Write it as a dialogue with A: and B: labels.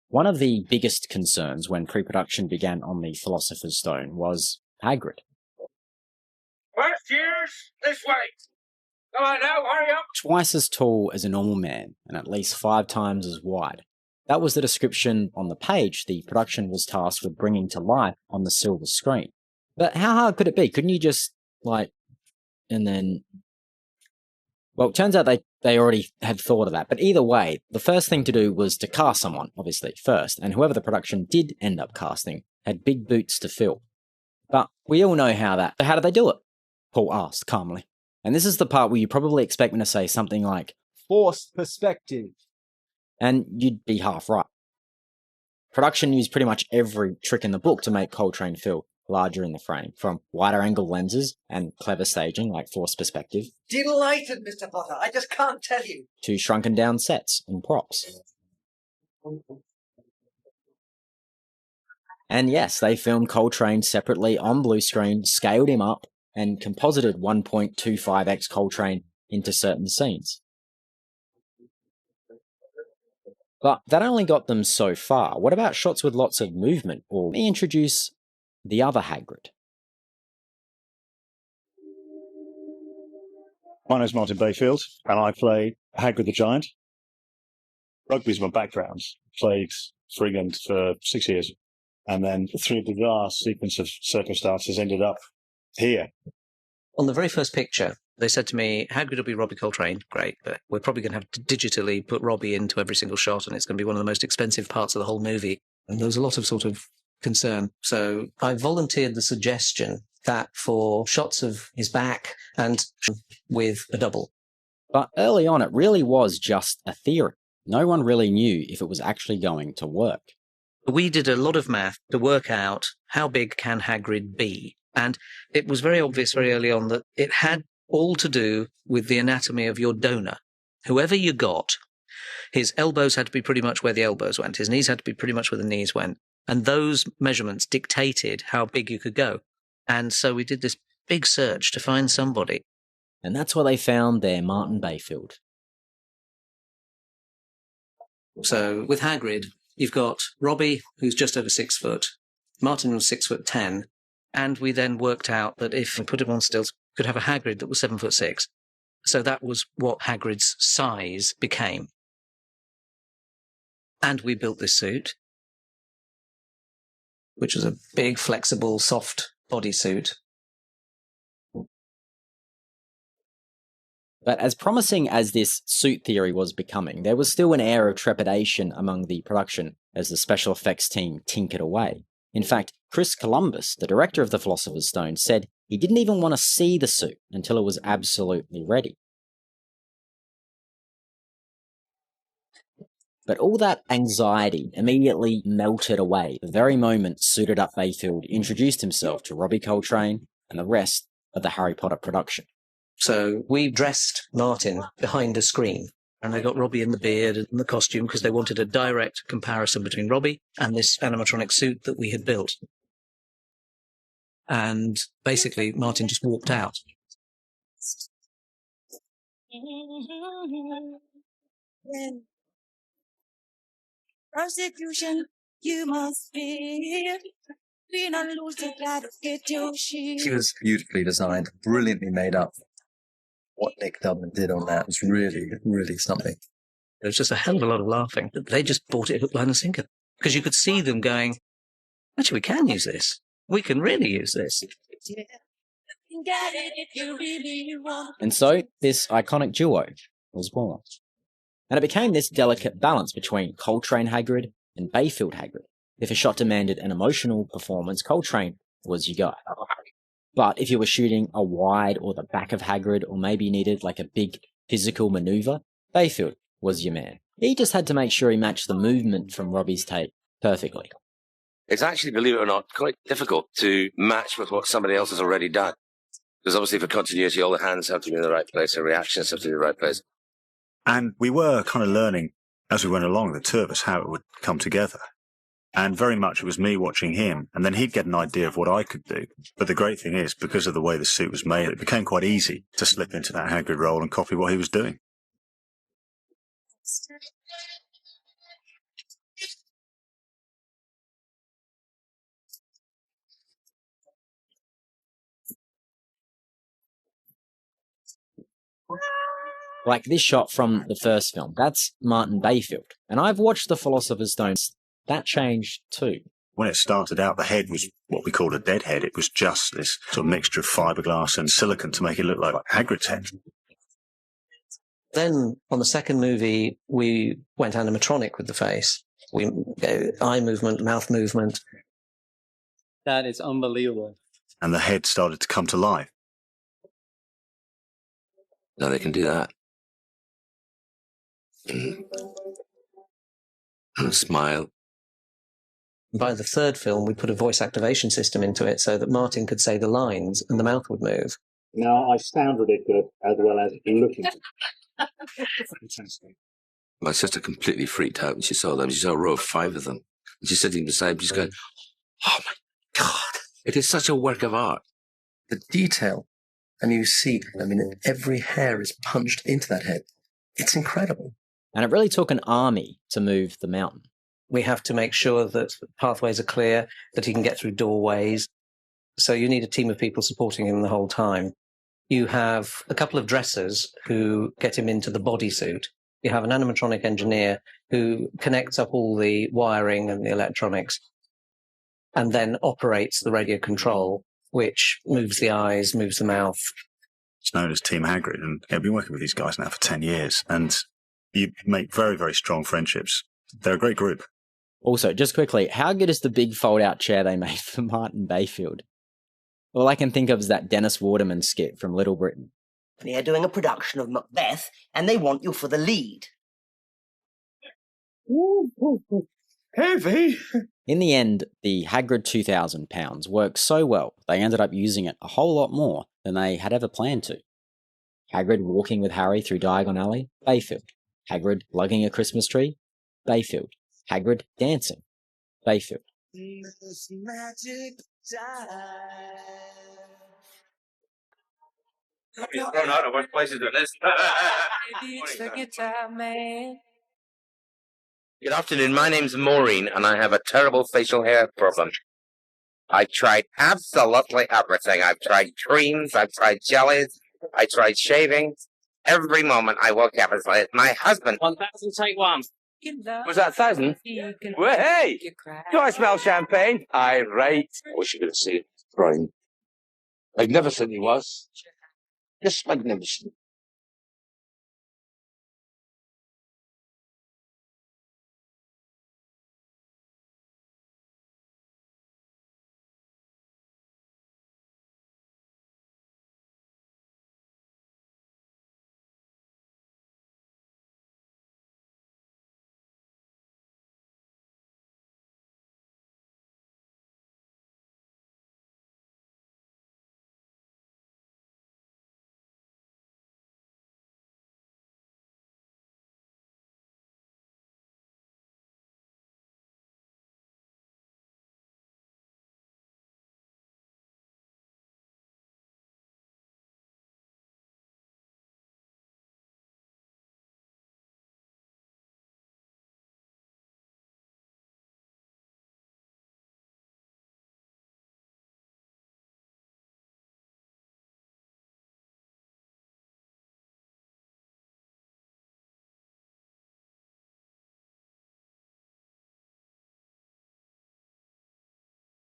A: One of the biggest concerns when pre-production began on the Philosopher's Stone was Hagrid.
B: First years, this way. Come on now, hurry up.
A: Twice as tall as a normal man, and at least 5 times as wide. That was the description on the page the production was tasked with bringing to life on the silver screen. But how hard could it be? Couldn't you just, and then... Well, it turns out they already had thought of that. But either way, the first thing to do was to cast someone, obviously, first. And whoever the production did end up casting had big boots to fill. But we all know how did they do it? Paul asked calmly. And this is the part where you probably expect me to say something like, forced perspective. And you'd be half right. Production used pretty much every trick in the book to make Coltrane feel larger in the frame, from wider angle lenses and clever staging like forced perspective.
C: Delighted, Mr. Potter. I just can't tell you.
A: To shrunken down sets and props. And yes, they filmed Coltrane separately on blue screen, scaled him up, and composited 1.25x Coltrane into certain scenes. But that only got them so far. What about shots with lots of movement? Or let me introduce the other Hagrid.
D: My name's Martin Bayfield, and I play Hagrid the Giant. Rugby's my background. Played for England for 6 years, and then through the last sequence of circumstances ended up here.
C: On the very first picture, they said to me, Hagrid will be Robbie Coltrane. Great, but we're probably going to have to digitally put Robbie into every single shot, and it's going to be one of the most expensive parts of the whole movie. And there was a lot of sort of concern. So I volunteered the suggestion that for shots of his back and with a double.
A: But early on, it really was just a theory. No one really knew if it was actually going to work.
C: We did a lot of math to work out how big can Hagrid be. And it was very obvious very early on that it had all to do with the anatomy of your donor. Whoever you got, his elbows had to be pretty much where the elbows went. His knees had to be pretty much where the knees went. And those measurements dictated how big you could go. And so we did this big search to find somebody.
A: And that's where they found their Martin Bayfield.
C: So with Hagrid, you've got Robbie, who's just over 6 foot. Martin was 6'10". And we then worked out that if we put him on stilts, we could have a Hagrid that was 7'6". So that was what Hagrid's size became. And we built this suit, which was a big, flexible, soft bodysuit.
A: But as promising as this suit theory was becoming, there was still an air of trepidation among the production as the special effects team tinkered away. In fact, Chris Columbus, the director of The Philosopher's Stone, said he didn't even want to see the suit until it was absolutely ready. But all that anxiety immediately melted away the very moment suited-up Bayfield introduced himself to Robbie Coltrane and the rest of the Harry Potter production.
C: So we dressed Martin behind a screen, and they got Robbie in the beard and the costume because they wanted a direct comparison between Robbie and this animatronic suit that we had built. And basically, Martin just walked out.
E: Persecution, you must fear. Be not lose the battle, get your shield.
F: She was beautifully designed, brilliantly made up. What Nick Dublin did on that was really, really something.
C: There was just a hell of a lot of laughing. They just bought it hook, line and sinker. Because you could see them going, actually, we can use this. We can really use this.
A: And so, this iconic duo was born. And it became this delicate balance between Coltrane Hagrid and Bayfield Hagrid. If a shot demanded an emotional performance, Coltrane was your guy. But if you were shooting a wide or the back of Hagrid, or maybe you needed like a big physical maneuver, Bayfield was your man. He just had to make sure he matched the movement from Robbie's take perfectly.
B: It's actually, believe it or not, quite difficult to match with what somebody else has already done. Because obviously for continuity, all the hands have to be in the right place, the reactions have to be in the right place.
D: And we were kind of learning as we went along, the two of us, how it would come together. And very much it was me watching him, and then he'd get an idea of what I could do. But the great thing is, because of the way the suit was made, it became quite easy to slip into that Hagrid role and copy what he was doing.
A: Like this shot from the first film, that's Martin Bayfield. And I've watched The Philosopher's Stone. That changed too.
D: When it started out, the head was what we called a dead head. It was just this sort of mixture of fiberglass and silicon to make it look like Hagrid's head.
C: Then on the second movie, we went animatronic with the face. We eye movement, mouth movement.
G: That is unbelievable.
D: And the head started to come to life.
B: Now they can do that. And smile.
C: By the third film, we put a voice activation system into it so that Martin could say the lines and the mouth would move.
H: Now I sound ridiculous as well as looking. Fantastic.
B: My sister completely freaked out when she saw them. She saw a row of 5 of them. And she's sitting beside me, she's going, oh my God, it is such a work of art.
F: The detail, and you see, I mean, every hair is punched into that head. It's incredible.
A: And it really took an army to move the mountain.
C: We have to make sure that pathways are clear, that he can get through doorways. So you need a team of people supporting him the whole time. You have a couple of dressers who get him into the bodysuit. You have an animatronic engineer who connects up all the wiring and the electronics and then operates the radio control, which moves the eyes, moves the mouth.
D: It's known as Team Hagrid, and I've been working with these guys now for 10 years, and you make very, very strong friendships. They're a great group.
A: Also, just quickly, how good is the big fold-out chair they made for Martin Bayfield? All I can think of is that Dennis Waterman skit from Little Britain.
I: They're doing a production of Macbeth, and they want you for the lead.
H: Heavy.
A: In the end, the Hagrid £2,000 worked so well, they ended up using it a whole lot more than they had ever planned to. Hagrid walking with Harry through Diagon Alley, Bayfield. Hagrid lugging a Christmas tree, Bayfield. Hagrid dancing, Bayfield.
E: This magic
B: He's thrown out of worse places than this. Good afternoon, my name's Maureen, and I have a terrible facial hair problem. I tried absolutely everything. I've tried creams, I've tried jellies, I tried shaving. Every moment I woke up, it's like, my husband.
G: 1,000, take 1.
B: Was that 1,000? Well, hey! Do I smell champagne? Aye, right. I wish you could have seen it. Crying. I've never said he was. Just magnificent.